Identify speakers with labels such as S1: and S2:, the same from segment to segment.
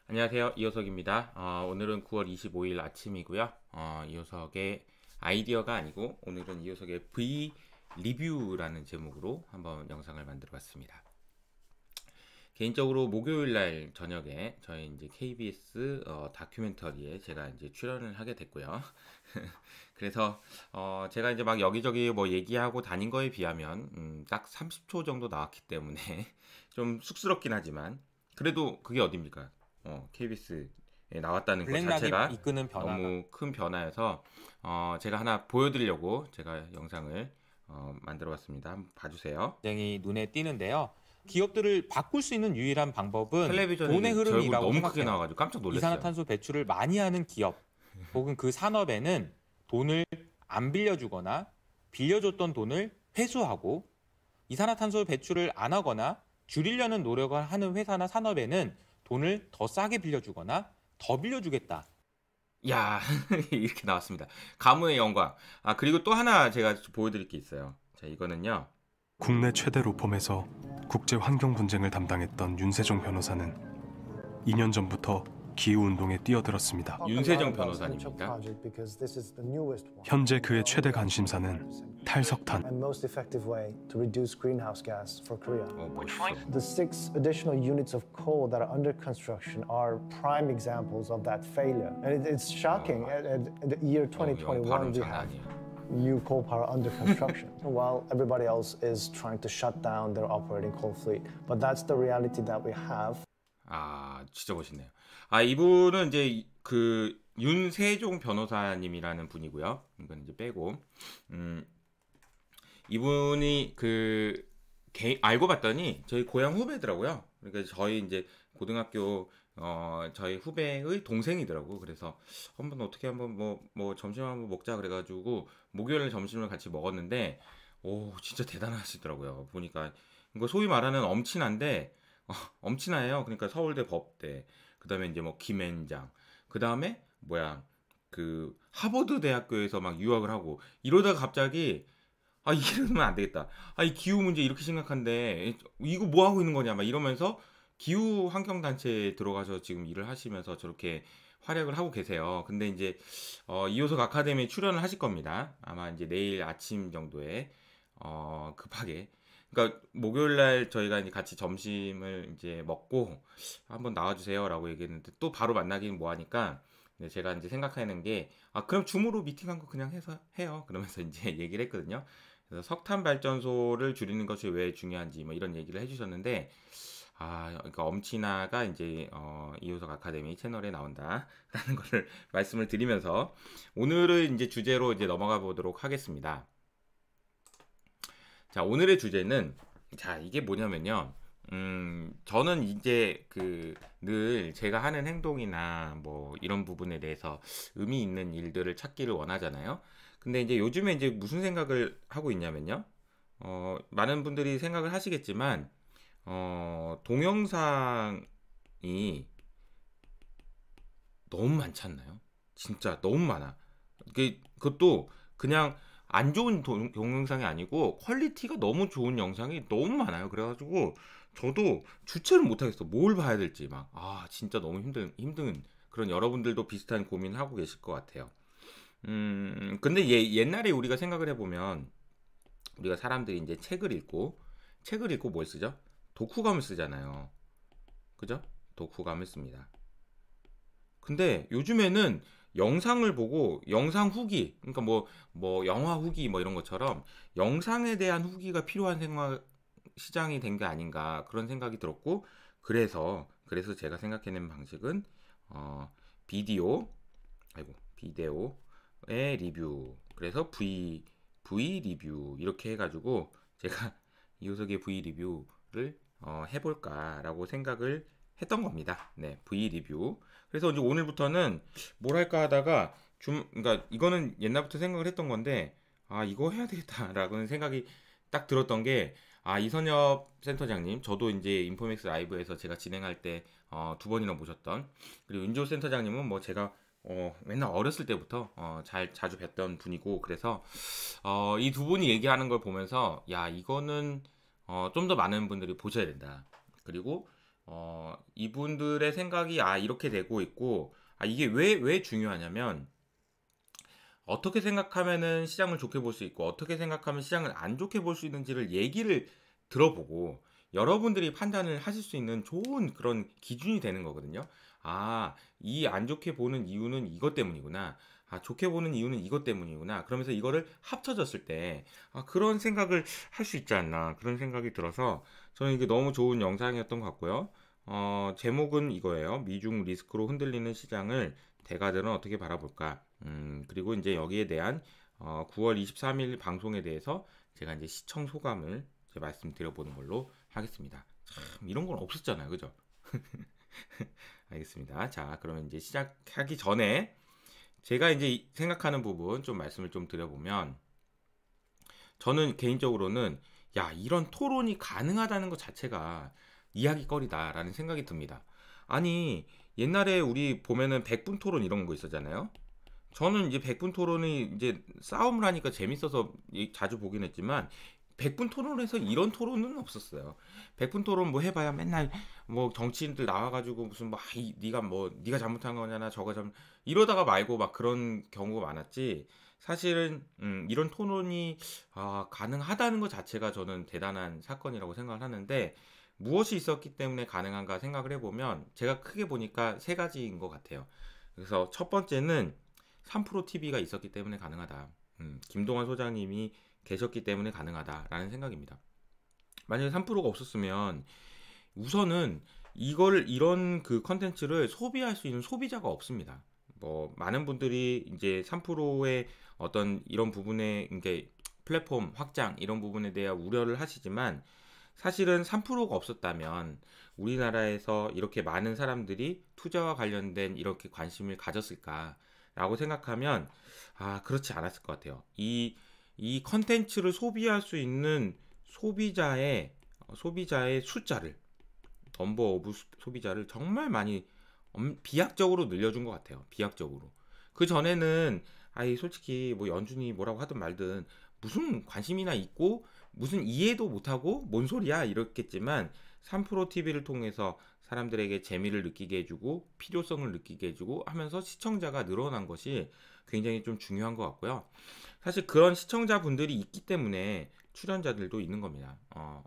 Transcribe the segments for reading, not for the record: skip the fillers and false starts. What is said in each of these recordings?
S1: 안녕하세요. 이호석입니다. 오늘은 9월 25일 아침이고요. 이호석의 아이디어가 아니고 오늘은 이호석의 V 리뷰라는 제목으로 한번 영상을 만들어 봤습니다. 개인적으로 목요일 날 저녁에 저희 이제 KBS 다큐멘터리에 제가 이제 출연을 하게 됐고요. 그래서 제가 이제 막 여기저기 뭐 얘기하고 다닌 거에 비하면 딱 30초 정도 나왔기 때문에 좀 쑥스럽긴 하지만 그래도 그게 어딥니까? KBS에 나왔다는 것
S2: 블랙락이
S1: 자체가
S2: 이끄는 변화가
S1: 너무 큰 변화여서 제가 하나 보여드리려고 제가 영상을 만들어 봤습니다. 한번 봐주세요.
S2: 굉장히 눈에 띄는데요. 기업들을 바꿀 수 있는 유일한 방법은
S1: 텔레비전에
S2: 돈의
S1: 제 얼굴
S2: 흐름이라고
S1: 너무 크게
S2: 생각해요.
S1: 나와가지고 깜짝 놀랐어요.
S2: 이산화탄소 배출을 많이 하는 기업 혹은 그 산업에는 돈을 안 빌려주거나 빌려줬던 돈을 회수하고 이산화탄소 배출을 안 하거나 줄이려는 노력을 하는 회사나 산업에는 돈을 더 싸게 빌려주거나 더 빌려주겠다.
S1: 야 이렇게 나왔습니다. 가문의 영광. 그리고 또 하나 제가 보여드릴 게 있어요. 자, 이거는요.
S3: 국내 최대 로펌에서 국제 환경 분쟁을 담당했던 윤세종 변호사는 2년 전부터 기후운동에 뛰어들었습니다.
S1: 윤세정 변호사님입니다.
S3: 현재 그의 최대 관심사는 탈석탄,
S1: 멋있어.
S4: The six additional units of coal that are under construction are prime examples of that failure. And it's shocking. In the year
S1: 발음
S4: 2021, we
S1: 장난
S4: have
S1: 아니에요.
S4: new coal power under construction, while everybody else is trying to shut down their operating coal fleet. But that's the reality that we have.
S1: 진짜 멋있네요. 이분은 이제 그 윤세종 변호사님이라는 분이고요. 이건 이제 빼고, 이분이 알고 봤더니 저희 고향 후배더라고요. 그러니까 저희 이제 고등학교 저희 후배의 동생이더라고. 그래서 한번 뭐 점심 한번 먹자 그래가지고 목요일 점심을 같이 먹었는데, 오 진짜 대단하시더라고요. 보니까 이거 소위 말하는 엄친아인데 엄친아예요. 그러니까 서울대 법대, 그다음에 이제 뭐 김앤장, 그다음에 그 하버드 대학교에서 막 유학을 하고 이러다가 갑자기 이러면 안 되겠다. 이 기후 문제 이렇게 심각한데 이거 뭐 하고 있는 거냐 막 이러면서 기후 환경 단체에 들어가서 지금 일을 하시면서 저렇게 활약을 하고 계세요. 근데 이제 이호석 아카데미에 출연을 하실 겁니다. 아마 이제 내일 아침 정도에 급하게. 그러니까 목요일 날 저희가 이제 같이 점심을 이제 먹고 한번 나와주세요라고 얘기했는데 또 바로 만나기는 뭐하니까 제가 이제 생각하는 게 그럼 줌으로 미팅한 거 그냥 해서 해요. 그러면서 이제 얘기를 했거든요. 그래서 석탄 발전소를 줄이는 것이 왜 중요한지 뭐 이런 얘기를 해주셨는데 그러니까 엄친아가 이제 이호석 아카데미 채널에 나온다라는 것을 말씀을 드리면서 오늘은 이제 주제로 이제 넘어가 보도록 하겠습니다. 자, 오늘의 주제는 이게 뭐냐면요. 저는 이제 늘 제가 하는 행동이나 뭐 이런 부분에 대해서 의미 있는 일들을 찾기를 원하잖아요. 근데 이제 요즘에 이제 무슨 생각을 하고 있냐면요. 많은 분들이 생각을 하시겠지만, 동영상이 너무 많지 않나요? 진짜 너무 많아. 그것도 그냥 안 좋은 동영상이 아니고 퀄리티가 너무 좋은 영상이 너무 많아요. 그래가지고 저도 주체를 못하겠어. 뭘 봐야 될지 진짜 너무 힘든 그런, 여러분들도 비슷한 고민을 하고 계실 것 같아요. 근데 옛날에 우리가 생각을 해보면 우리가 사람들이 이제 책을 읽고 뭘 쓰죠? 독후감을 쓰잖아요. 그죠? 독후감을 씁니다. 근데 요즘에는 영상을 보고 영상 후기, 그러니까 뭐 영화 후기 뭐 이런 것처럼 영상에 대한 후기가 필요한 시장이 된 게 아닌가 그런 생각이 들었고, 그래서 제가 생각해낸 방식은 비디오의 리뷰, 그래서 V 리뷰 이렇게 해가지고 제가 이호석의 V 리뷰를 해볼까라고 생각을 했던 겁니다. 네, V 리뷰. 그래서 이제 오늘부터는 뭘 할까 하다가 그러니까 이거는 옛날부터 생각을 했던 건데 이거 해야 되겠다라고는 생각이 딱 들었던 게 이선엽 센터장님, 저도 이제 인포맥스 라이브에서 제가 진행할 때 2번이나 모셨던, 그리고 윤조 센터장님은 뭐 제가 맨날 어렸을 때부터 자주 뵀던 분이고, 그래서 이 두 분이 얘기하는 걸 보면서 이거는 좀 더 많은 분들이 보셔야 된다. 그리고 이분들의 생각이 이렇게 되고 있고, 이게 왜 중요하냐면, 어떻게 생각하면은 시장을 좋게 볼 수 있고 어떻게 생각하면 시장을 안 좋게 볼 수 있는지를 얘기를 들어보고 여러분들이 판단을 하실 수 있는 좋은 그런 기준이 되는 거거든요. 이 안 좋게 보는 이유는 이것 때문이구나. 좋게 보는 이유는 이것 때문이구나. 그러면서 이거를 합쳐졌을 때 그런 생각을 할 수 있지 않나, 그런 생각이 들어서 저는 이게 너무 좋은 영상이었던 것 같고요. 제목은 이거예요. 미중 리스크로 흔들리는 시장을 대가들은 어떻게 바라볼까? 그리고 이제 여기에 대한 9월 23일 방송에 대해서 제가 이제 시청 소감을 이제 말씀드려보는 걸로 하겠습니다. 참 이런 건 없었잖아요, 그죠? 알겠습니다. 자, 그러면 이제 시작하기 전에 제가 이제 생각하는 부분 좀 말씀을 좀 드려보면, 저는 개인적으로는 이런 토론이 가능하다는 것 자체가 이야기거리다라는 생각이 듭니다. 아니, 옛날에 우리 보면은 100분 토론 이런 거 있었잖아요. 저는 이제 100분 토론이 이제 싸움을 하니까 재밌어서 자주 보긴 했지만 100분 토론에서 이런 토론은 없었어요. 100분 토론 뭐 해봐야 맨날 뭐 정치인들 나와가지고 무슨 네가 잘못한 거냐나 저가 잘못 이러다가 말고 막 그런 경우가 많았지. 사실은 이런 토론이 가능하다는 것 자체가 저는 대단한 사건이라고 생각을 하는데, 무엇이 있었기 때문에 가능한가 생각을 해보면 제가 크게 보니까 세 가지인 것 같아요. 그래서 첫 번째는 3프로 TV가 있었기 때문에 가능하다. 김동완 소장님이 계셨기 때문에 가능하다라는 생각입니다. 만약에 3프로가 없었으면 우선은 이런 그 컨텐츠를 소비할 수 있는 소비자가 없습니다. 뭐 많은 분들이 이제 3프로의 어떤 이런 부분에 이게 플랫폼 확장 이런 부분에 대한 우려를 하시지만, 사실은 3%가 없었다면 우리나라에서 이렇게 많은 사람들이 투자와 관련된 이렇게 관심을 가졌을까라고 생각하면 그렇지 않았을 것 같아요. 이 컨텐츠를 소비할 수 있는 소비자의 숫자를, 넘버 오브 소비자를 정말 많이 비약적으로 늘려준 것 같아요. 비약적으로. 그 전에는 솔직히 뭐 연준이 뭐라고 하든 말든 무슨 관심이나 있고 무슨 이해도 못하고 뭔 소리야 이렇겠지만, 3프로 TV를 통해서 사람들에게 재미를 느끼게 해주고 필요성을 느끼게 해주고 하면서 시청자가 늘어난 것이 굉장히 좀 중요한 것 같고요. 사실 그런 시청자분들이 있기 때문에 출연자들도 있는 겁니다.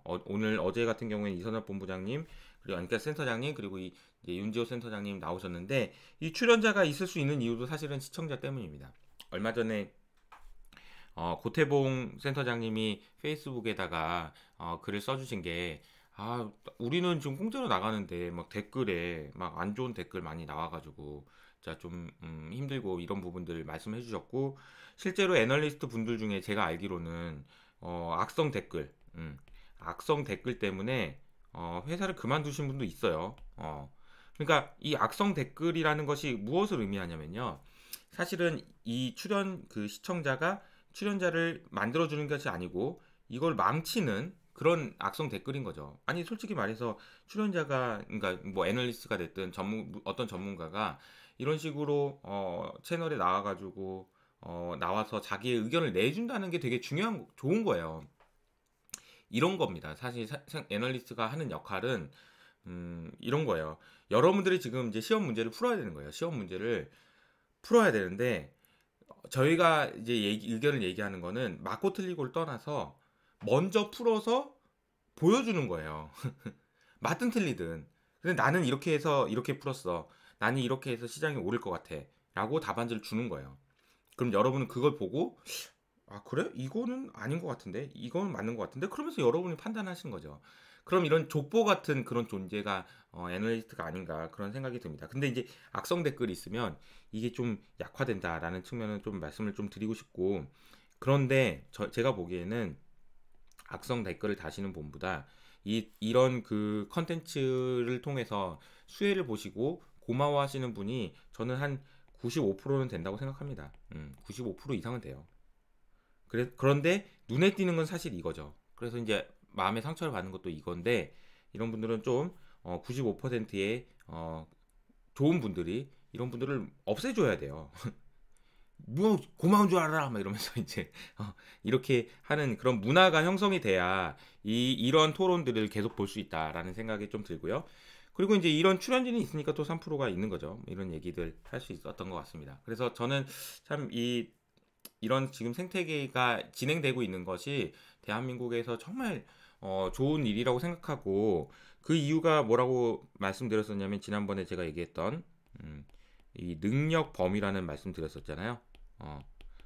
S1: 어제 같은 경우에는 이선엽 본부장님, 그리고 안과 센터장님, 그리고 이제 윤지호 센터장님 나오셨는데, 이 출연자가 있을 수 있는 이유도 사실은 시청자 때문입니다. 얼마 전에 고태봉 센터장님이 페이스북에다가 글을 써주신 게, 우리는 지금 공짜로 나가는데 막 댓글에 막 안 좋은 댓글 많이 나와가지고 자 좀 힘들고 이런 부분들 말씀해 주셨고, 실제로 애널리스트 분들 중에 제가 알기로는 악성 댓글 때문에 회사를 그만두신 분도 있어요. 그러니까 이 악성 댓글이라는 것이 무엇을 의미하냐면요, 사실은 이 시청자가 출연자를 만들어주는 것이 아니고 이걸 망치는 그런 악성 댓글인 거죠. 아니 솔직히 말해서 출연자가, 그러니까 뭐 애널리스트가 됐든 어떤 전문가가 이런 식으로 채널에 나와가지고 나와서 자기의 의견을 내준다는 게 되게 좋은 거예요. 이런 겁니다. 사실 애널리스트가 하는 역할은 이런 거예요. 여러분들이 지금 이제 시험 문제를 풀어야 되는 거예요. 시험 문제를 풀어야 되는데, 저희가 이제 의견을 얘기하는 거는 맞고 틀리고를 떠나서 먼저 풀어서 보여주는 거예요. 맞든 틀리든. 근데 나는 이렇게 해서 이렇게 풀었어. 나는 이렇게 해서 시장이 오를 것 같아. 라고 답안지를 주는 거예요. 그럼 여러분은 그걸 보고 그래? 이거는 아닌 것 같은데? 이거는 맞는 것 같은데? 그러면서 여러분이 판단하시는 거죠. 그럼 이런 족보 같은 그런 존재가 애널리스트가 아닌가, 그런 생각이 듭니다. 근데 이제 악성 댓글이 있으면 이게 좀 약화된다라는 측면은 좀 말씀을 좀 드리고 싶고, 그런데 제가 보기에는 악성 댓글을 다시는 분보다 이런 그 컨텐츠를 통해서 수혜를 보시고 고마워하시는 분이 저는 한 95%는 된다고 생각합니다. 95% 이상은 돼요. 그런데 눈에 띄는 건 사실 이거죠. 그래서 이제 마음의 상처를 받는 것도 이건데, 이런 분들은 좀 95%의 좋은 분들이 이런 분들을 없애줘야 돼요. 뭐 고마운 줄 알아 막 이러면서 이제 이렇게 하는 그런 문화가 형성이 돼야 이런 토론들을 계속 볼 수 있다라는 생각이 좀 들고요. 그리고 이제 이런 출연진이 있으니까 또 3%가 있는 거죠. 이런 얘기들 할 수 있었던 것 같습니다. 그래서 저는 참 이런 지금 생태계가 진행되고 있는 것이 대한민국에서 정말 좋은 일이라고 생각하고, 그 이유가 뭐라고 말씀드렸었냐면 지난번에 제가 얘기했던 이 능력 범위라는 말씀 드렸었잖아요.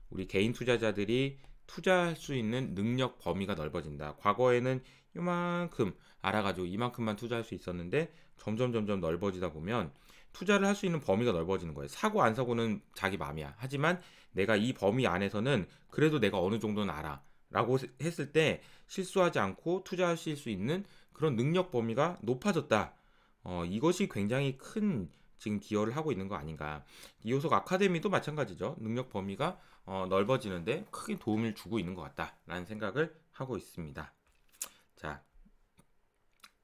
S1: 우리 개인 투자자들이 투자할 수 있는 능력 범위가 넓어진다. 과거에는 이만큼 알아가지고 이만큼만 투자할 수 있었는데 점점 넓어지다 보면 투자를 할 수 있는 범위가 넓어지는 거예요. 사고 안 사고는 자기 맘이야. 하지만 내가 이 범위 안에서는 그래도 내가 어느 정도는 알아 라고 했을 때 실수하지 않고 투자하실 수 있는 그런 능력 범위가 높아졌다. 이것이 굉장히 큰 지금 기여를 하고 있는 거 아닌가. 이호석 아카데미도 마찬가지죠. 능력 범위가 넓어지는데 크게 도움을 주고 있는 것 같다라는 생각을 하고 있습니다. 자,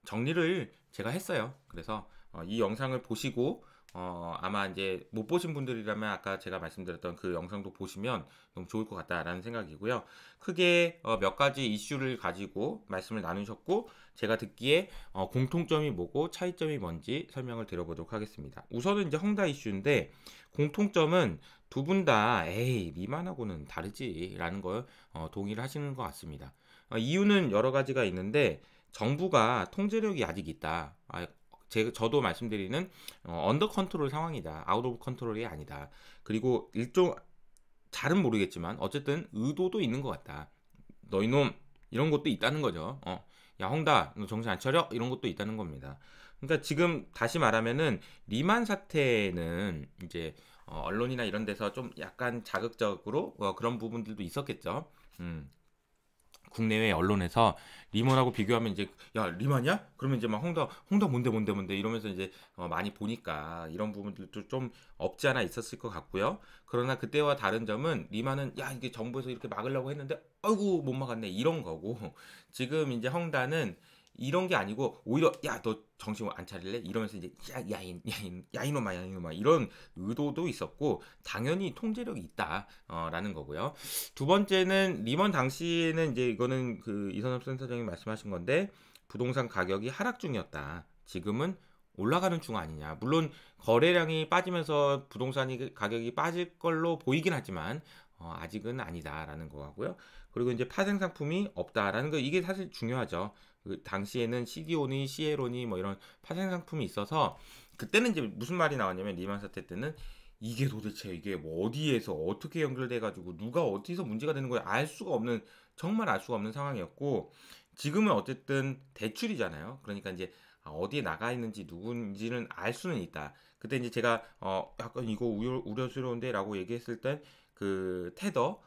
S1: 정리를 제가 했어요. 그래서 이 영상을 보시고 아마 이제 못 보신 분들이라면 아까 제가 말씀드렸던 그 영상도 보시면 너무 좋을 것 같다라는 생각이고요. 크게 몇 가지 이슈를 가지고 말씀을 나누셨고, 제가 듣기에 공통점이 뭐고 차이점이 뭔지 설명을 드려보도록 하겠습니다. 우선은 이제 헝다 이슈인데, 공통점은 두 분 다 에이 리만하고는 다르지 라는 걸 동의를 하시는 것 같습니다. 이유는 여러 가지가 있는데, 정부가 통제력이 아직 있다. 저도 말씀드리는 언더 컨트롤 상황이다. 아웃 오브 컨트롤이 아니다. 그리고 일종 잘은 모르겠지만 어쨌든 의도도 있는 것 같다. 너 이놈 이런 것도 있다는 거죠. 야 헝다 너 정신 안 차려? 이런 것도 있다는 겁니다. 그러니까 지금 다시 말하면은 리만 사태는 이제 언론이나 이런 데서 좀 약간 자극적으로 그런 부분들도 있었겠죠. 국내외 언론에서 리먼하고 비교하면 이제 야 리만이야? 그러면 이제 막 헝다 뭔데 이러면서 이제 많이 보니까 이런 부분들도 좀 없지 않아 있었을 것 같고요. 그러나 그때와 다른 점은 리만은 야 이게 정부에서 이렇게 막으려고 했는데 아이고 못 막았네 이런 거고, 지금 이제 헝다는 이런 게 아니고 오히려 야 너 정신 안 차릴래? 이러면서 이제 야이놈아 이런 의도도 있었고 당연히 통제력이 있다라는 거고요. 두 번째는 리먼 당시에는 이제 이거는 그 이선엽 센터장이 말씀하신 건데 부동산 가격이 하락 중이었다. 지금은 올라가는 중 아니냐. 물론 거래량이 빠지면서 부동산 가격이 빠질 걸로 보이긴 하지만 아직은 아니다라는 거고요. 그리고 이제 파생 상품이 없다라는 거, 이게 사실 중요하죠. 그 당시에는 CDO니 CLO니 뭐 이런 파생 상품이 있어서 그때는 이제 무슨 말이 나왔냐면 리만 사태 때는 이게 도대체 이게 뭐 어디에서 어떻게 연결돼 가지고 누가 어디서 문제가 되는 거야 알 수가 없는, 정말 알 수가 없는 상황이었고, 지금은 어쨌든 대출이잖아요. 그러니까 이제 어디에 나가 있는지 누군지는 알 수는 있다. 그때 이제 제가 약간 이거 우려스러운데라고 얘기했을 때 그 테더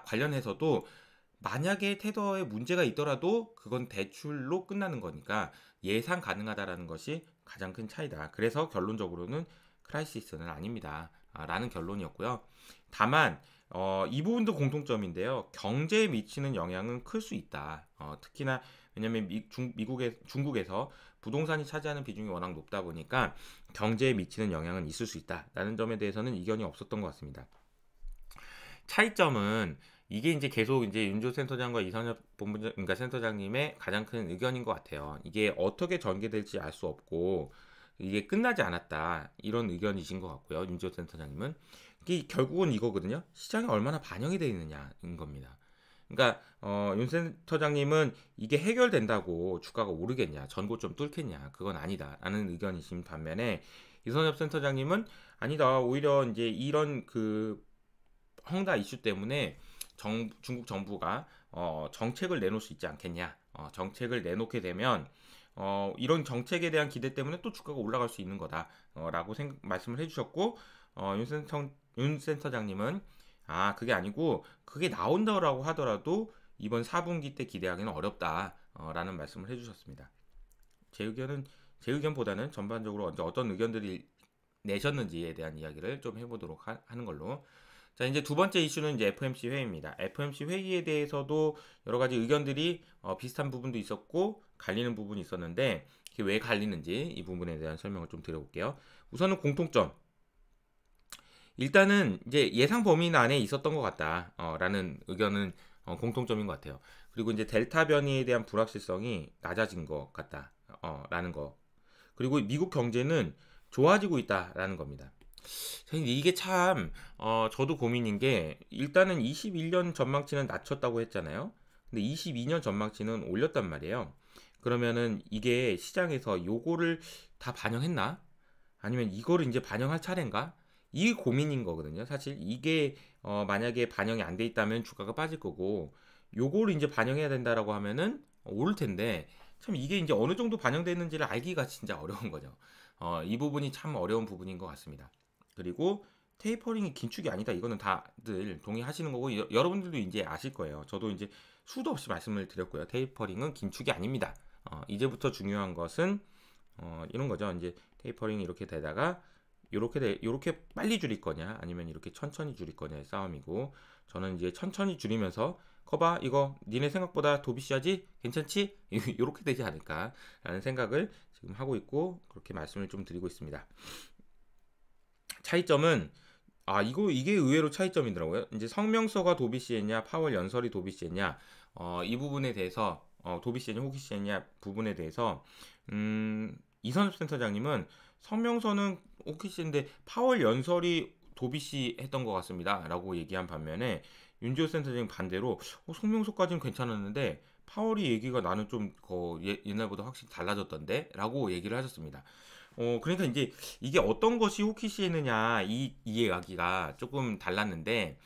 S1: 관련해서도 만약에 테더에 문제가 있더라도 그건 대출로 끝나는 거니까 예상 가능하다라는 것이 가장 큰 차이다. 그래서 결론적으로는 크라이시스는 아닙니다. 라는 결론이었고요. 다만 이 부분도 공통점인데요. 경제에 미치는 영향은 클 수 있다. 특히나 왜냐하면 중국에서 부동산이 차지하는 비중이 워낙 높다 보니까 경제에 미치는 영향은 있을 수 있다라는 점에 대해서는 이견이 없었던 것 같습니다. 차이점은 이게 이제 계속 이제 윤조 센터장과 이선엽 그러니까 센터장님의 가장 큰 의견인 것 같아요. 이게 어떻게 전개될지 알 수 없고 이게 끝나지 않았다 이런 의견이신 것 같고요. 윤조 센터장님은 이게 결국은 이거거든요. 시장에 얼마나 반영이 되어 있느냐인 겁니다. 그러니까 윤 센터장님은 이게 해결된다고 주가가 오르겠냐, 전고점 뚫겠냐, 그건 아니다라는 의견이신 반면에 이선엽 센터장님은 아니다, 오히려 이제 이런 그 헝다 이슈 때문에 중국 정부가 정책을 내놓을 수 있지 않겠냐. 정책을 내놓게 되면 이런 정책에 대한 기대 때문에 또 주가가 올라갈 수 있는 거다라고 말씀을 해주셨고, 윤 센터장님은 그게 아니고 그게 나온다라고 하더라도 이번 4분기 때 기대하기는 어렵다라는 말씀을 해주셨습니다. 제 의견보다는 전반적으로 어떤 의견들이 내셨는지에 대한 이야기를 좀 해보도록 하는 걸로. 자, 이제 두 번째 이슈는 이제 FOMC 회의입니다. FOMC 회의에 대해서도 여러 가지 의견들이 비슷한 부분도 있었고 갈리는 부분이 있었는데 이게 왜 갈리는지 이 부분에 대한 설명을 좀 드려볼게요. 우선은 공통점. 일단은 이제 예상 범위 안에 있었던 것 같다. 라는 의견은 공통점인 것 같아요. 그리고 이제 델타 변이에 대한 불확실성이 낮아진 것 같다. 라는 거. 그리고 미국 경제는 좋아지고 있다라는 겁니다. 이게 참 저도 고민인 게 일단은 21년 전망치는 낮췄다고 했잖아요. 근데 22년 전망치는 올렸단 말이에요. 그러면은 이게 시장에서 요거를 다 반영했나? 아니면 이거를 이제 반영할 차례인가? 이 고민인 거거든요. 사실 이게 만약에 반영이 안 돼 있다면 주가가 빠질 거고 요거를 이제 반영해야 된다라고 하면은 오를 텐데 참 이게 이제 어느 정도 반영됐는지를 알기가 진짜 어려운 거죠. 이 부분이 참 어려운 부분인 것 같습니다. 그리고 테이퍼링이 긴축이 아니다. 이거는 다들 동의하시는 거고 여러분들도 이제 아실 거예요. 저도 이제 수도 없이 말씀을 드렸고요. 테이퍼링은 긴축이 아닙니다. 이제부터 중요한 것은 이런 거죠. 이제 테이퍼링이 이렇게 되다가 요렇게 빨리 줄일 거냐 아니면 이렇게 천천히 줄일 거냐의 싸움이고 저는 이제 천천히 줄이면서 커봐 이거 니네 생각보다 도비씨하지 괜찮지 요렇게 되지 않을까라는 생각을 지금 하고 있고 그렇게 말씀을 좀 드리고 있습니다. 차이점은 이게 의외로 차이점이더라고요. 이제 성명서가 도비씨했냐 파월 연설이 도비씨했냐 이 부분에 대해서 도비씨했냐 호기씨했냐 부분에 대해서 이선엽 센터장님은 성명서는 호키씨인데 파월 연설이 도비씨 했던 것 같습니다 라고 얘기한 반면에 윤지호 센터장님 반대로 성명서까지는 괜찮았는데 파월이 얘기가 나는 좀 옛날보다 확실히 달라졌던데 라고 얘기를 하셨습니다. 그러니까 이제 이게 어떤 것이 호키시느냐 이 이야기가 조금 달랐는데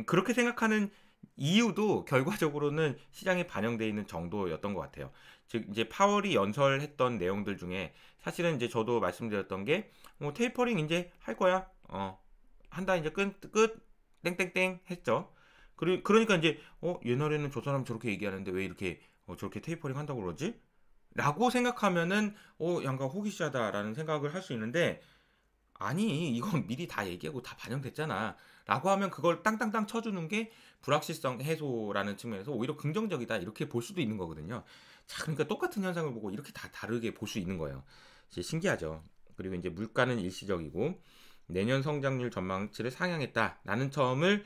S1: 그렇게 생각하는 이유도 결과적으로는 시장에 반영되어 있는 정도였던 것 같아요. 즉 이제 파월이 연설했던 내용들 중에 사실은 이제 저도 말씀드렸던 게 테이퍼링 이제 할 거야 한다 이제 끝 땡땡땡 했죠. 그러니까 이제 옛날에는 저 사람 저렇게 얘기하는데 왜 이렇게 저렇게 테이퍼링 한다고 그러지? 라고 생각하면은 약간 호기시하다라는 생각을 할 수 있는데 아니 이건 미리 다 얘기하고 다 반영됐잖아 라고 하면 그걸 땅땅땅 쳐주는 게 불확실성 해소라는 측면에서 오히려 긍정적이다 이렇게 볼 수도 있는 거거든요. 자, 그러니까 똑같은 현상을 보고 이렇게 다 다르게 볼 수 있는 거예요. 이제 신기하죠. 그리고 이제 물가는 일시적이고 내년 성장률 전망치를 상향했다라는 점을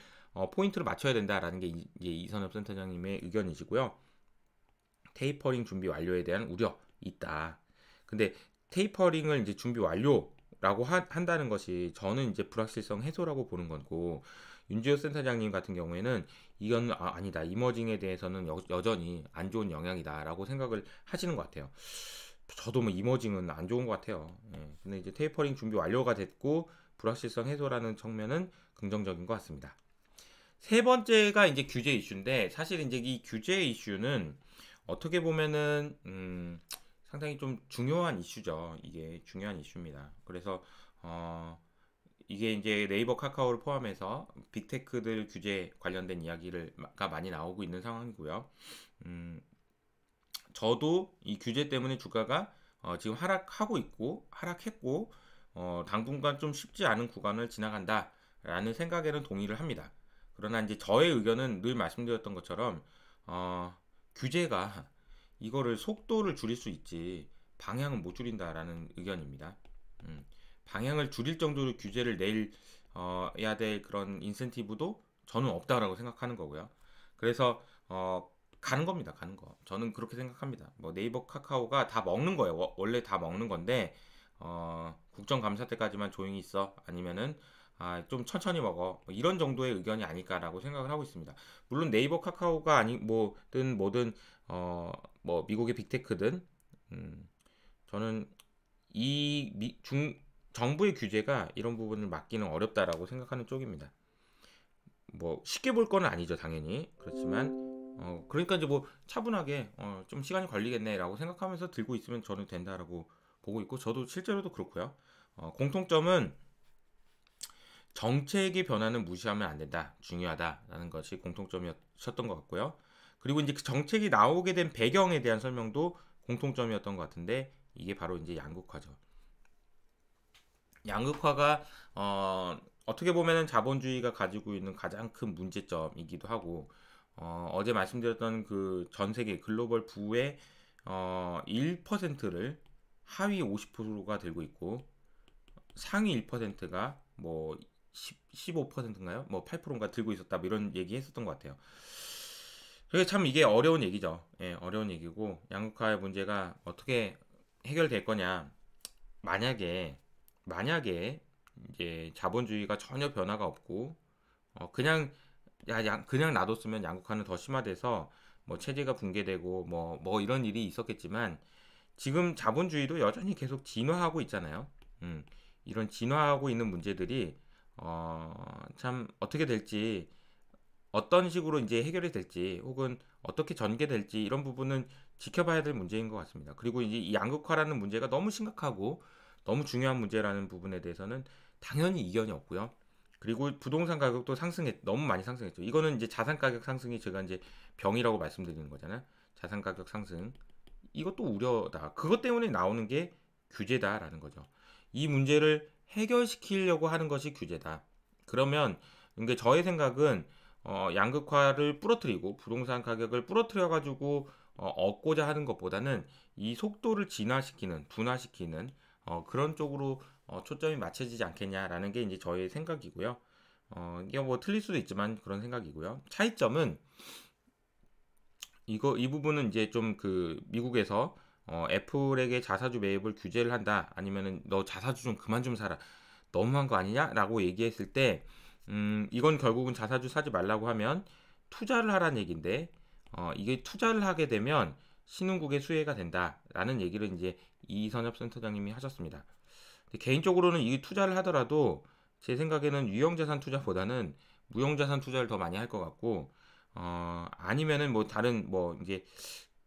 S1: 포인트로 맞춰야 된다라는 게 이제 이선엽 센터장님의 의견이시고요. 테이퍼링 준비 완료에 대한 우려 있다. 근데 테이퍼링을 이제 준비 완료라고 한다는 것이 저는 이제 불확실성 해소라고 보는 거고 윤지호 센터장님 같은 경우에는 이건 아니다. 이머징에 대해서는 여전히 안 좋은 영향이다라고 생각을 하시는 것 같아요. 저도 뭐 이머징은 안 좋은 것 같아요. 예. 근데 이제 테이퍼링 준비 완료가 됐고 불확실성 해소라는 측면은 긍정적인 것 같습니다. 세 번째가 이제 규제 이슈인데 사실 이제 이 규제 이슈는 어떻게 보면은 상당히 좀 중요한 이슈죠. 이게 중요한 이슈입니다. 그래서 이게 이제 네이버 카카오를 포함해서 빅테크들 규제 관련된 이야기가 많이 나오고 있는 상황이고요. 저도 이 규제 때문에 주가가 지금 하락했고 당분간 좀 쉽지 않은 구간을 지나간다라는 생각에는 동의를 합니다. 그러나 이제 저의 의견은 늘 말씀드렸던 것처럼 규제가 이거를 속도를 줄일 수 있지 방향은 못 줄인다라는 의견입니다. 방향을 줄일 정도로 규제를 내야 될 그런 인센티브도 저는 없다라고 생각하는 거고요. 그래서 가는 겁니다. 가는 거. 저는 그렇게 생각합니다. 뭐 네이버 카카오가 다 먹는 거예요. 원래 다 먹는 건데 국정감사 때까지만 조용히 있어. 아니면은 좀 천천히 먹어. 뭐 이런 정도의 의견이 아닐까라고 생각을 하고 있습니다. 물론 네이버 카카오가 뭐든 뭐 미국의 빅테크든 저는 정부의 규제가 이런 부분을 막기는 어렵다라고 생각하는 쪽입니다. 뭐 쉽게 볼 거는 아니죠, 당연히. 그렇지만 그러니까 이제 뭐 차분하게 좀 시간이 걸리겠네라고 생각하면서 들고 있으면 저는 된다라고 보고 있고 저도 실제로도 그렇고요. 공통점은 정책의 변화는 무시하면 안 된다, 중요하다라는 것이 공통점이었던 것 같고요. 그리고 이제 그 정책이 나오게 된 배경에 대한 설명도 공통점이었던 것 같은데 이게 바로 이제 양극화죠. 양극화가 어떻게 보면은 자본주의가 가지고 있는 가장 큰 문제점이기도 하고 어제 말씀드렸던 그 전 세계 글로벌 부의 1%를 하위 50%가 들고 있고 상위 1%가 뭐 15%인가요? 뭐 8%인가 들고 있었다. 뭐 이런 얘기 했었던 것 같아요. 그게 참 이게 어려운 얘기죠. 예, 어려운 얘기고 양극화의 문제가 어떻게 해결될 거냐. 만약에 이제 자본주의가 전혀 변화가 없고 그냥 그냥 놔뒀으면 양극화는 더 심화돼서 뭐 체제가 붕괴되고 뭐 이런 일이 있었겠지만 지금 자본주의도 여전히 계속 진화하고 있잖아요. 이런 진화하고 있는 문제들이 참 어떻게 될지 어떤 식으로 이제 해결이 될지 혹은 어떻게 전개될지 이런 부분은 지켜봐야 될 문제인 것 같습니다. 그리고 이제 이 양극화라는 문제가 너무 심각하고 너무 중요한 문제라는 부분에 대해서는 당연히 이견이 없고요. 그리고 부동산 가격도 너무 많이 상승했죠. 이거는 이제 자산 가격 상승이 제가 이제 병이라고 말씀드리는 거잖아요. 자산 가격 상승. 이것도 우려다. 그것 때문에 나오는 게 규제다라는 거죠. 이 문제를 해결시키려고 하는 것이 규제다. 그러면 이게 저의 생각은 양극화를 부러뜨리고 부동산 가격을 부러뜨려 가지고 얻고자 하는 것보다는 이 속도를 둔화시키는 그런 쪽으로 초점이 맞춰지지 않겠냐라는 게 이제 저의 생각이고요. 이게 뭐 틀릴 수도 있지만 그런 생각이고요. 차이점은 이 부분은 이제 좀 그 미국에서 애플에게 자사주 매입을 규제를 한다. 아니면은 너 자사주 좀 그만 좀 사라. 너무한 거 아니냐라고 얘기했을 때 이건 결국은 자사주 사지 말라고 하면 투자를 하라는 얘기인데 이게 투자를 하게 되면 신흥국의 수혜가 된다라는 얘기를 이제 이선엽 센터장님이 하셨습니다. 개인적으로는 이 투자를 하더라도 제 생각에는 유형자산 투자보다는 무형자산 투자를 더 많이 할 것 같고 아니면은 뭐 다른 뭐 이제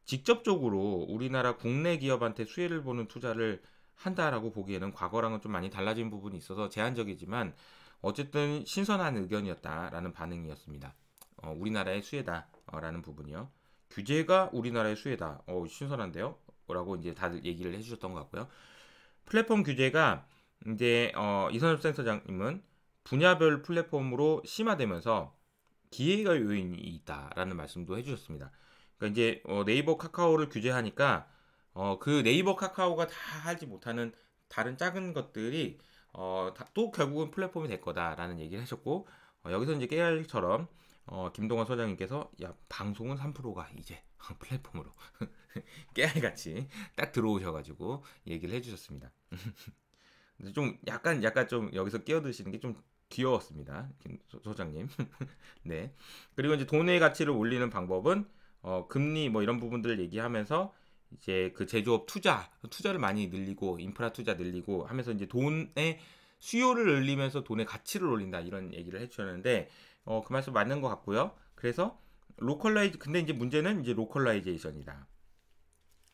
S1: 직접적으로 우리나라 국내 기업한테 수혜를 보는 투자를 한다라고 보기에는 과거랑은 좀 많이 달라진 부분이 있어서 제한적이지만 어쨌든 신선한 의견이었다라는 반응이었습니다. 우리나라의 수혜다라는 부분이요. 규제가 우리나라의 수혜다. 신선한데요? 라고 이제 다들 얘기를 해주셨던 것 같고요. 플랫폼 규제가 이제 이선엽 센터장님은 분야별 플랫폼으로 심화되면서 기회가 요인이 있다라는 말씀도 해주셨습니다. 그러니까 이제 네이버 카카오를 규제하니까 그 네이버 카카오가 다 하지 못하는 다른 작은 것들이 또 결국은 플랫폼이 될 거다라는 얘기를 하셨고 여기서 이제 깨알처럼 김동완 소장님께서 야 방송은 3%가 이제 플랫폼으로 깨알같이 딱 들어오셔가지고 얘기를 해주셨습니다. 좀 약간 좀 여기서 끼어드시는 게 좀 귀여웠습니다, 김 소장님. 네. 그리고 이제 돈의 가치를 올리는 방법은 금리 뭐 이런 부분들을 얘기하면서 이제 그 제조업 투자를 많이 늘리고 인프라 투자 늘리고 하면서 이제 돈의 수요를 늘리면서 돈의 가치를 올린다 이런 얘기를 해주셨는데 그 말씀 맞는 것 같고요. 그래서 근데 이제 문제는 이제 로컬라이제이션이다.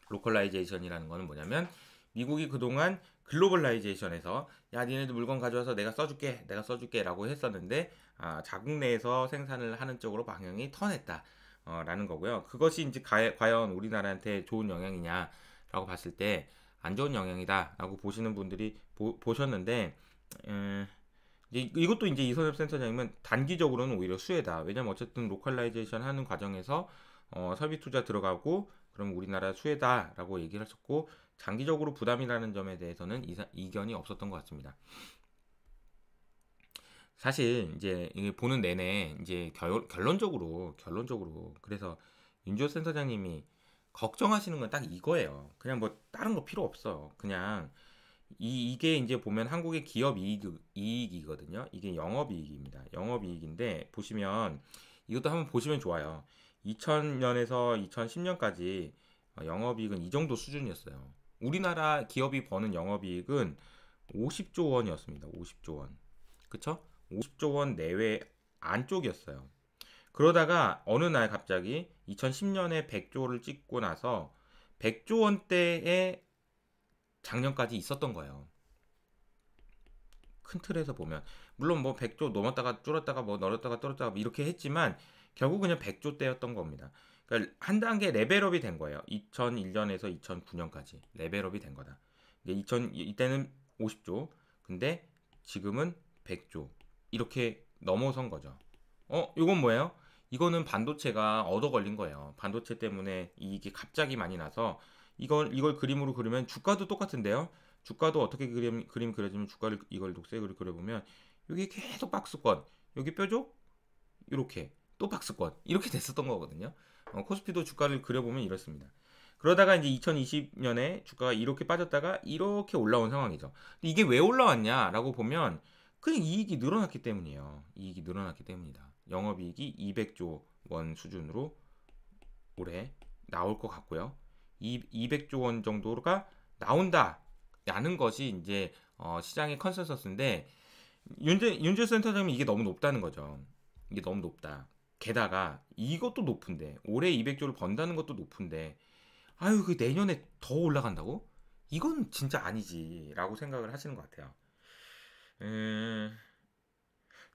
S1: 로컬라이제이션이라는 거는 뭐냐면 미국이 그동안 글로벌라이제이션에서 야 니네들 물건 가져와서 내가 써줄게 라고 했었는데 자국 내에서 생산을 하는 쪽으로 방향이 턴했다 라는 거고요. 그것이 이제 과연 우리나라한테 좋은 영향이냐라고 봤을 때 안 좋은 영향이다 라고 보시는 분들이 보셨는데 이것도 이제 이선엽 센터장님은 단기적으로는 오히려 수혜다. 왜냐면 어쨌든 로컬라이제이션 하는 과정에서 설비 투자 들어가고 그럼 우리나라 수혜다라고 얘기를 하셨고 장기적으로 부담이라는 점에 대해서는 이견이 없었던 것 같습니다. 사실 이제 보는 내내 이제 결론적으로 그래서 윤지호 센터장님이 걱정하시는 건 딱 이거예요. 그냥 뭐 다른 거 필요 없어요. 그냥 이게 이제 보면 한국의 기업 이익이거든요. 이게 영업이익입니다. 영업이익인데 보시면 이것도 한번 보시면 좋아요. 2000년에서 2010년까지 영업이익은 이 정도 수준이었어요. 우리나라 기업이 버는 영업이익은 50조 원이었습니다. 50조 원. 그쵸? 50조 원 내외 안쪽이었어요. 그러다가 어느 날 갑자기 2010년에 100조를 찍고 나서 100조 원대의 작년까지 있었던 거예요. 큰 틀에서 보면 물론 뭐 100조 넘었다가 줄었다가 뭐 늘었다가 떨었다가 뭐 이렇게 했지만 결국 그냥 100조대였던 겁니다. 그러니까 한 단계 레벨업이 된 거예요. 2001년에서 2009년까지 레벨업이 된 거다. 이때는 50조, 근데 지금은 100조 이렇게 넘어선 거죠. 이건 뭐예요? 이거는 반도체가 얻어 걸린 거예요. 반도체 때문에 이익이 갑자기 많이 나서 이걸 그림으로 그리면 주가도 똑같은데요. 주가도 어떻게 그림 그려지면 이걸 녹색으로 그려보면 여기 계속 박스권, 여기 뾰족, 이렇게 또 박스권 이렇게 됐었던 거거든요. 코스피도 주가를 그려보면 이렇습니다. 그러다가 이제 2020년에 주가가 이렇게 빠졌다가 이렇게 올라온 상황이죠. 근데 이게 왜 올라왔냐라고 보면 그냥 이익이 늘어났기 때문이에요. 이익이 늘어났기 때문이다. 영업이익이 200조 원 수준으로 올해 나올 것 같고요. 200조 원 정도가 나온다라는 것이 이제 시장의 컨센서스인데 윤재 센터장님이 이게 너무 높다는 거죠. 이게 너무 높다. 게다가 이것도 높은데 올해 200조를 번다는 것도 높은데 아유 그 내년에 더 올라간다고? 이건 진짜 아니지라고 생각을 하시는 것 같아요.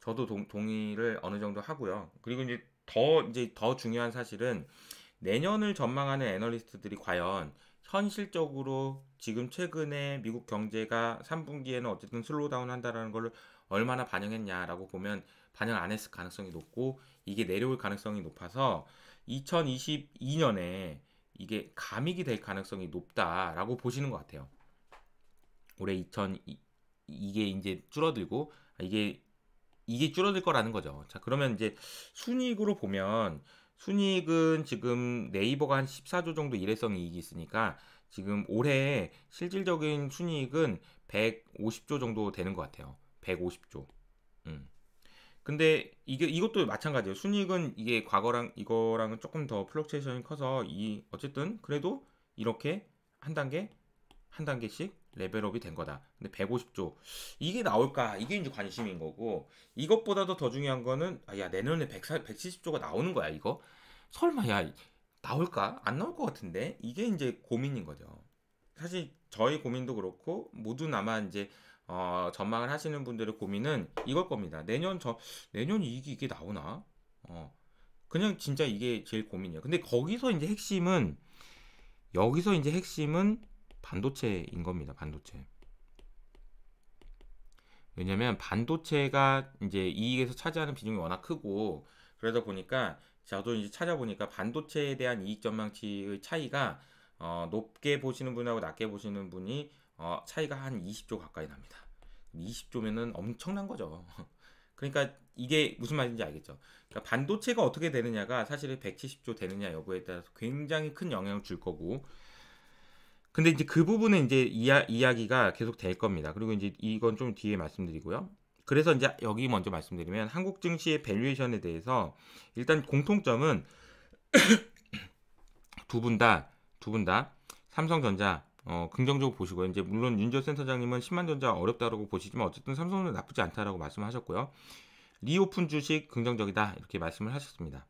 S1: 저도 동의를 어느 정도 하고요. 그리고 이제 더 중요한 사실은 내년을 전망하는 애널리스트들이 과연 현실적으로 지금 최근에 미국 경제가 3분기에는 어쨌든 슬로우다운 한다라는 걸 얼마나 반영했냐라고 보면 반영 안 했을 가능성이 높고 이게 내려올 가능성이 높아서 2022년에 이게 감익이 될 가능성이 높다라고 보시는 것 같아요. 올해 이게 이제 줄어들고 이게 줄어들 거라는 거죠. 자, 그러면 이제 순이익으로 보면 순이익은 지금 네이버가 한 14조 정도 일회성 이익이 있으니까 지금 올해 실질적인 순이익은 150조 정도 되는 것 같아요. 150조. 근데 이것도 마찬가지예요. 순이익은 이게 과거랑 이거랑은 조금 더 플럭체이션이 커서 어쨌든 그래도 이렇게 한 단계씩 레벨업이 된 거다. 근데 150조 이게 나올까? 이게 이제 관심인 거고 이것보다도 더 중요한 거는 야 내년에 170조가 나오는 거야 이거? 설마 야 나올까? 안 나올 것 같은데 이게 이제 고민인 거죠. 사실 저희 고민도 그렇고 모두 아마 이제 전망을 하시는 분들의 고민은 이걸 겁니다. 내년 이익이 이게 나오나? 그냥 진짜 이게 제일 고민이에요. 근데 여기서 이제 핵심은 반도체인 겁니다. 반도체. 왜냐면 반도체가 이제 이익에서 차지하는 비중이 워낙 크고 그러다 보니까 저도 이제 찾아보니까 반도체에 대한 이익 전망치의 차이가 높게 보시는 분하고 낮게 보시는 분이 차이가 한 20조 가까이 납니다. 20조면은 엄청난 거죠. 그러니까 이게 무슨 말인지 알겠죠? 그러니까 반도체가 어떻게 되느냐가 사실 170조 되느냐 여부에 따라서 굉장히 큰 영향을 줄 거고 근데 이제 그 부분은 이제 이야기가 계속 될 겁니다. 그리고 이제 이건 좀 뒤에 말씀드리고요. 그래서 이제 여기 먼저 말씀드리면 한국 증시의 밸류에이션에 대해서 일단 공통점은 두 분 다 삼성전자 긍정적으로 보시고요. 이제 물론 윤지호 센터장님은 10만전자 어렵다라고 보시지만 어쨌든 삼성은 나쁘지 않다라고 말씀하셨고요. 리오픈 주식 긍정적이다 이렇게 말씀을 하셨습니다.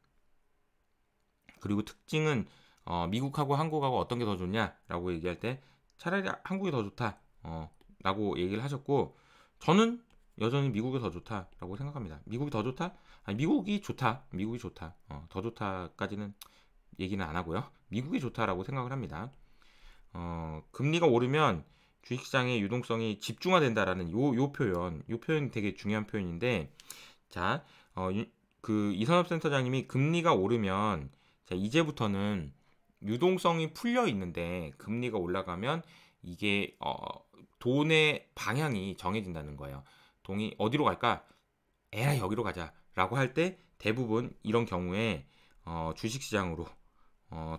S1: 그리고 특징은 미국하고 한국하고 어떤 게 더 좋냐라고 얘기할 때 차라리 한국이 더 좋다 라고 얘기를 하셨고 저는 여전히 미국이 더 좋다라고 생각합니다. 미국이 더 좋다? 아니 미국이 좋다. 더 좋다까지는 얘기는 안 하고요. 미국이 좋다라고 생각을 합니다. 금리가 오르면 주식시장의 유동성이 집중화된다라는 요 표현 되게 중요한 표현인데 자, 그 이선업 센터장님이 금리가 오르면 자, 이제부터는 유동성이 풀려 있는데 금리가 올라가면 이게 돈의 방향이 정해진다는 거예요. 돈이 어디로 갈까? 에라 여기로 가자라고 할 때 대부분 이런 경우에 주식시장으로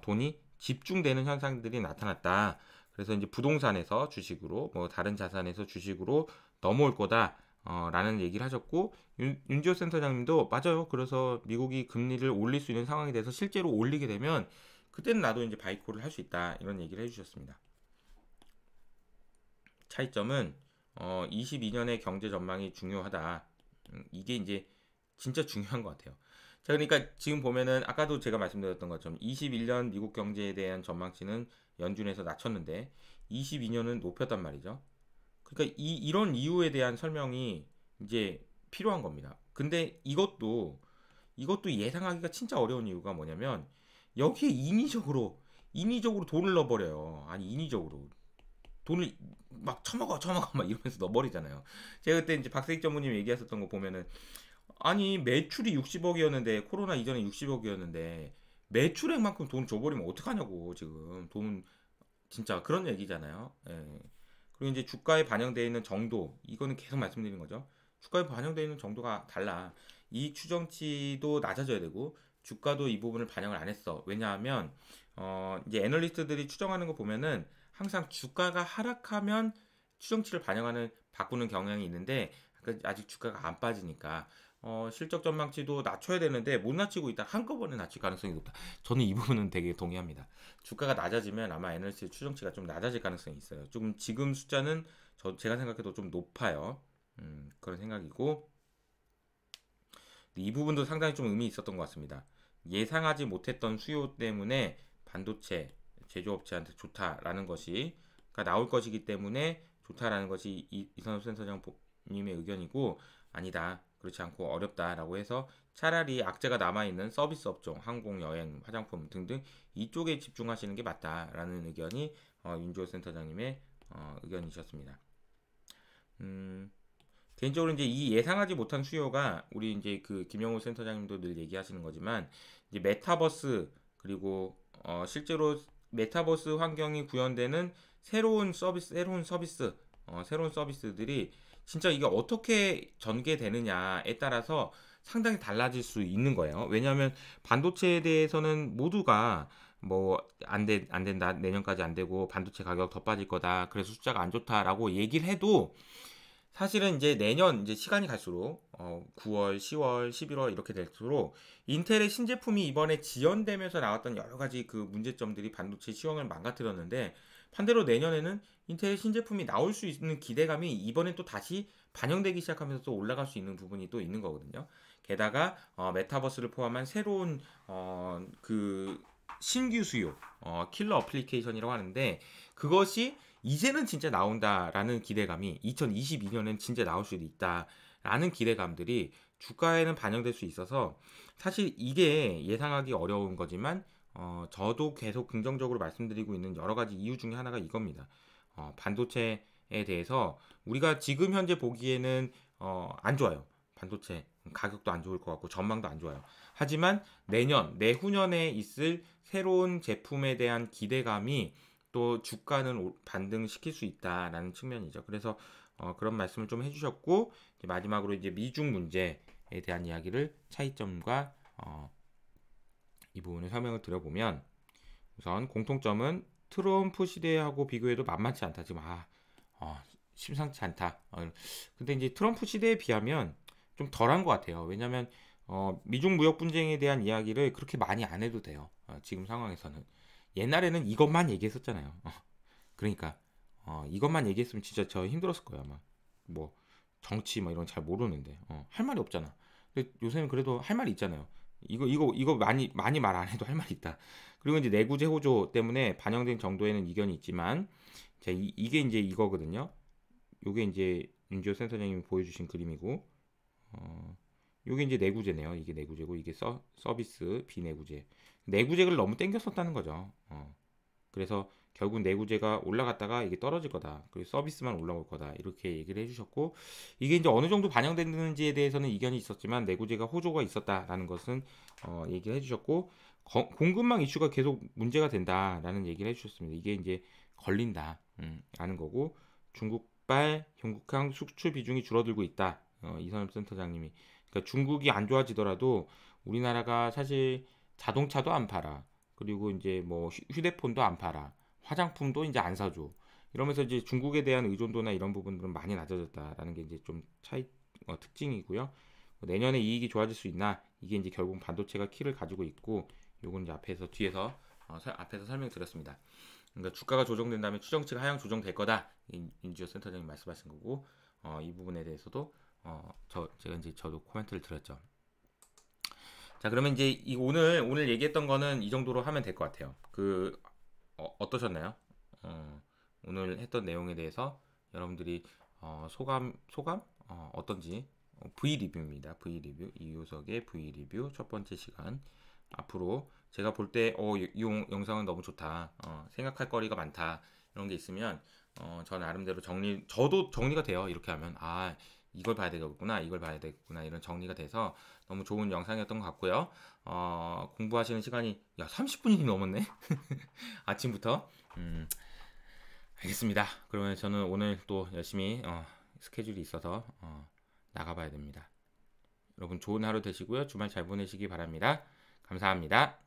S1: 돈이 집중되는 현상들이 나타났다. 그래서 이제 부동산에서 주식으로 뭐 다른 자산에서 주식으로 넘어올 거다. 라는 얘기를 하셨고 윤지호 센터장님도 맞아요. 그래서 미국이 금리를 올릴 수 있는 상황이 돼서 실제로 올리게 되면 그때는 나도 이제 바이콜을 할 수 있다 이런 얘기를 해주셨습니다. 차이점은 22년의 경제 전망이 중요하다. 이게 이제 진짜 중요한 것 같아요. 자, 그러니까 지금 보면은 아까도 제가 말씀드렸던 것처럼 21년 미국 경제에 대한 전망치는 연준에서 낮췄는데 22년은 높였단 말이죠. 그러니까 이런 이유에 대한 설명이 이제 필요한 겁니다. 근데 이것도 예상하기가 진짜 어려운 이유가 뭐냐면 여기에 인위적으로 돈을 넣어버려요. 아니 인위적으로 돈을 막 처먹어 막 이러면서 넣어버리잖아요. 제가 그때 이제 박세익 전무님 얘기하셨던 거 보면은 아니 매출이 60억이었는데 코로나 이전에 60억이었는데 매출액만큼 돈 줘버리면 어떡하냐고 지금 돈 진짜 그런 얘기잖아요. 예. 그리고 이제 주가에 반영되어 있는 정도 이거는 계속 말씀드리는 거죠. 주가에 반영되어 있는 정도가 달라. 이익 추정치도 낮아져야 되고 주가도 이 부분을 반영을 안 했어. 왜냐하면 이제 애널리스트들이 추정하는 거 보면은 항상 주가가 하락하면 추정치를 바꾸는 경향이 있는데 아직 주가가 안 빠지니까 실적 전망치도 낮춰야 되는데 못 낮추고 있다. 한꺼번에 낮출 가능성이 높다. 저는 이 부분은 되게 동의합니다. 주가가 낮아지면 아마 애널리스트 추정치가 좀 낮아질 가능성이 있어요. 조금 지금 숫자는 제가 생각해도 좀 높아요. 그런 생각이고 이 부분도 상당히 좀 의미 있었던 것 같습니다. 예상하지 못했던 수요 때문에 반도체 제조업체한테 좋다라는 것이 나올 것이기 때문에 좋다라는 것이 이선호 센터장님의 의견이고 아니다. 그렇지 않고 어렵다라고 해서 차라리 악재가 남아있는 서비스 업종, 항공, 여행, 화장품 등등 이쪽에 집중하시는 게 맞다라는 의견이 윤주호 센터장님의 의견이셨습니다. 개인적으로 이제 이 예상하지 못한 수요가 우리 이제 그 김영호 센터장님도 늘 얘기하시는 거지만 이제 메타버스 그리고 실제로 메타버스 환경이 구현되는 새로운 서비스들이 진짜 이게 어떻게 전개되느냐에 따라서 상당히 달라질 수 있는 거예요. 왜냐하면 반도체에 대해서는 모두가 뭐 안 된다, 내년까지 안 되고 반도체 가격 더 빠질 거다, 그래서 숫자가 안 좋다라고 얘기를 해도 사실은 이제 내년 이제 시간이 갈수록 9월, 10월, 11월 이렇게 될수록 인텔의 신제품이 이번에 지연되면서 나왔던 여러 가지 그 문제점들이 반도체 시황을 망가뜨렸는데 반대로 내년에는 인텔의 신제품이 나올 수 있는 기대감이 이번엔 또 다시 반영되기 시작하면서 또 올라갈 수 있는 부분이 또 있는 거거든요. 게다가 메타버스를 포함한 새로운 그 신규 수요, 킬러 어플리케이션이라고 하는데 그것이 이제는 진짜 나온다라는 기대감이 2022년엔 진짜 나올 수도 있다라는 기대감들이 주가에는 반영될 수 있어서 사실 이게 예상하기 어려운 거지만 저도 계속 긍정적으로 말씀드리고 있는 여러 가지 이유 중에 하나가 이겁니다. 반도체에 대해서 우리가 지금 현재 보기에는 안 좋아요. 반도체 가격도 안 좋을 것 같고 전망도 안 좋아요. 하지만 내후년에 있을 새로운 제품에 대한 기대감이 또 주가는 반등시킬 수 있다라는 측면이죠. 그래서 그런 말씀을 좀 해주셨고 이제 마지막으로 이제 미중 문제에 대한 이야기를 차이점과 이 부분을 설명을 드려보면 우선 공통점은 트럼프 시대하고 비교해도 만만치 않다. 지금 심상치 않다. 근데 이제 트럼프 시대에 비하면 좀 덜한 것 같아요. 왜냐하면 미중 무역 분쟁에 대한 이야기를 그렇게 많이 안 해도 돼요. 지금 상황에서는. 옛날에는 이것만 얘기했었잖아요. 그러니까 이것만 얘기했으면 진짜 저 힘들었을 거야 아마. 뭐 정치 뭐 이런 거 잘 모르는데 할 말이 없잖아. 근데 요새는 그래도 할 말이 있잖아요. 이거 많이 말 안 해도 할 말이 있다. 그리고 이제 내구재 호조 때문에 반영된 정도에는 이견이 있지만 자, 이게 이제 이거거든요. 요게 이제 윤지호 센터장님이 보여주신 그림이고 요게 이제 내구재네요. 이게 내구재고 이게 서비스 비내구재. 내구재를 너무 땡겼었다는 거죠. 그래서 결국 내구재가 올라갔다가 이게 떨어질 거다. 그리고 서비스만 올라올 거다. 이렇게 얘기를 해주셨고 이게 이제 어느 정도 반영됐는지에 대해서는 이견이 있었지만 내구재가 호조가 있었다라는 것은 얘기를 해주셨고 공급망 이슈가 계속 문제가 된다라는 얘기를 해주셨습니다. 이게 이제 걸린다 라는 거고 중국발 경국항 수출 비중이 줄어들고 있다. 이선엽 센터장님이 그러니까 중국이 안 좋아지더라도 우리나라가 사실 자동차도 안 팔아. 그리고 이제 뭐 휴대폰도 안 팔아. 화장품도 이제 안 사줘. 이러면서 이제 중국에 대한 의존도나 이런 부분들은 많이 낮아졌다라는 게 이제 좀 특징이고요. 내년에 이익이 좋아질 수 있나? 이게 이제 결국 반도체가 키를 가지고 있고, 요건 이제 뒤에서 설명드렸습니다. 그러니까 주가가 조정된다면 추정치가 하향 조정될 거다. 윤지호 센터장님 말씀하신 거고, 이 부분에 대해서도 저도 코멘트를 드렸죠. 자, 그러면 이제 오늘 얘기했던 거는 이 정도로 하면 될 것 같아요. 어떠셨나요? 오늘 했던 내용에 대해서 여러분들이 소감 어떤지 V 리뷰입니다. V 리뷰 이효석의 V 리뷰 첫 번째 시간. 앞으로 제가 볼 때 이 영상은 너무 좋다. 생각할 거리가 많다. 이런 게 있으면 저 나름대로 저도 정리가 돼요. 이렇게 하면 이걸 봐야 되겠구나, 이걸 봐야 되겠구나, 이런 정리가 돼서 너무 좋은 영상이었던 것 같고요. 공부하시는 시간이 30분이 넘었네. 아침부터. 알겠습니다. 그러면 저는 오늘 또 열심히 스케줄이 있어서 나가봐야 됩니다. 여러분 좋은 하루 되시고요. 주말 잘 보내시기 바랍니다. 감사합니다.